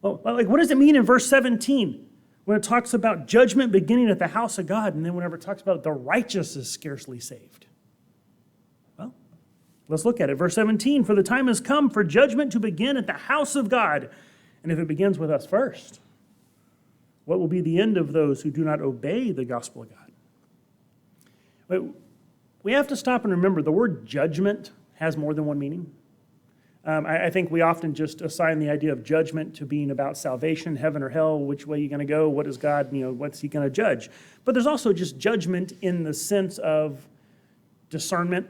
Oh, like, what does it mean in verse 17 when it talks about judgment beginning at the house of God, and then whenever it talks about the righteous is scarcely saved? Well, let's look at it. Verse 17, for the time has come for judgment to begin at the house of God. And if it begins with us first, what will be the end of those who do not obey the gospel of God? But we have to stop and remember the word judgment has more than one meaning. I think we often just assign the idea of judgment to being about salvation, heaven or hell, which way you're going to go, what is God, what's he going to judge? But there's also just judgment in the sense of discernment,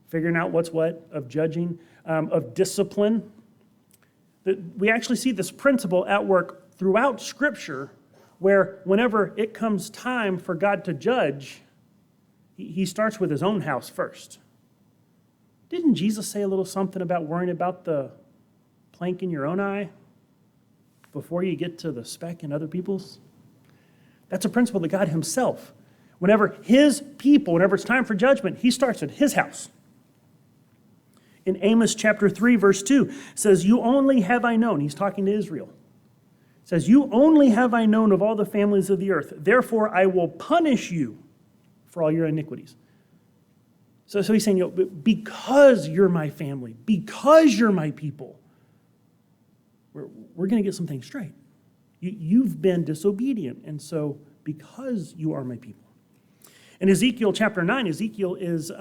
figuring out what's what, of judging, of discipline. We actually see this principle at work throughout Scripture, where whenever it comes time for God to judge, he starts with his own house first. Didn't Jesus say a little something about worrying about the plank in your own eye before you get to the speck in other people's? That's a principle that God himself, whenever his people, whenever it's time for judgment, he starts at his house. In Amos chapter 3, verse 2, says, you only have I known. He's talking to Israel. Says, you only have I known of all the families of the earth. Therefore, I will punish you for all your iniquities. So he's saying, because you're my family, because you're my people, we're going to get some things straight. You've been disobedient, and so because you are my people. In Ezekiel chapter 9, Ezekiel is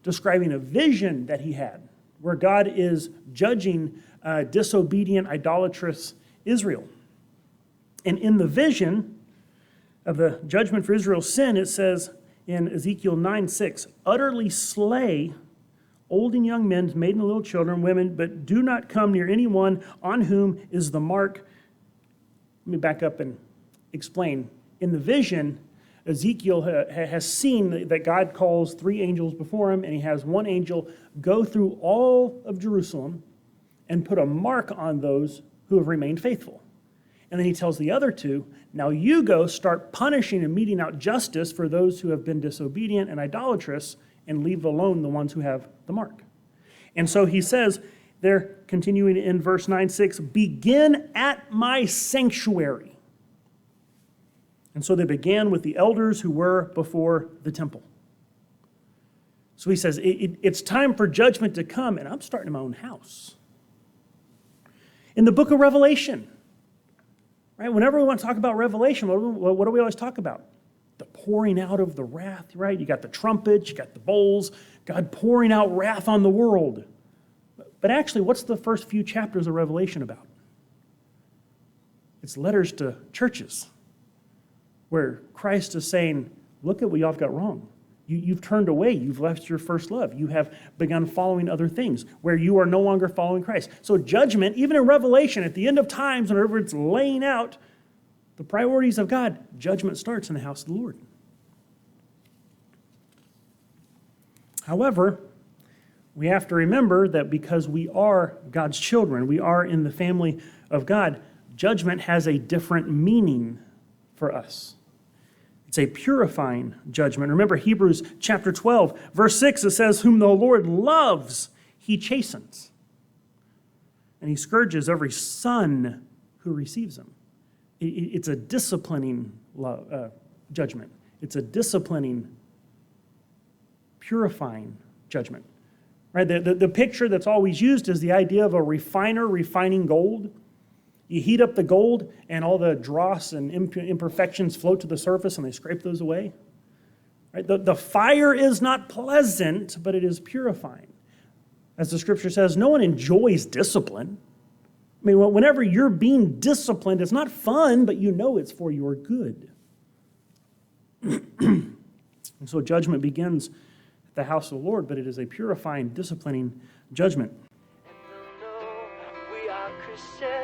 describing a vision that he had, where God is judging disobedient, idolatrous Israel. And in the vision of the judgment for Israel's sin, it says in Ezekiel 9:6, utterly slay old and young men, maiden and little children, women, but do not come near anyone on whom is the mark. Let me back up and explain. In the vision, Ezekiel has seen that God calls 3 angels before him, and he has one angel go through all of Jerusalem and put a mark on those who have remained faithful. And then he tells the other 2, now you go start punishing and meting out justice for those who have been disobedient and idolatrous, and leave alone the ones who have the mark. And so he says, they're continuing in verse 9:6, begin at my sanctuary. And so they began with the elders who were before the temple. So he says, it's time for judgment to come, and I'm starting in my own house. In the book of Revelation, right? Whenever we want to talk about Revelation, what do we always talk about? The pouring out of the wrath, right? You got the trumpets, you got the bowls, God pouring out wrath on the world. But actually, what's the first few chapters of Revelation about? It's letters to churches, where Christ is saying, look at what y'all have got wrong. You've turned away. You've left your first love. You have begun following other things where you are no longer following Christ. So judgment, even in Revelation, at the end of times, whenever it's laying out the priorities of God, judgment starts in the house of the Lord. However, we have to remember that because we are God's children, we are in the family of God, judgment has a different meaning for us. It's a purifying judgment. Remember Hebrews chapter 12, verse 6, it says, whom the Lord loves, he chastens. And he scourges every son who receives him. It's a disciplining judgment. It's a disciplining, purifying judgment. Right? The picture that's always used is the idea of a refiner refining gold. You heat up the gold, and all the dross and imperfections float to the surface, and they scrape those away. Right? The fire is not pleasant, but it is purifying. As the scripture says, no one enjoys discipline. I mean, whenever you're being disciplined, it's not fun, but you know it's for your good. And so judgment begins at the house of the Lord, but it is a purifying, disciplining judgment. And we are Christians.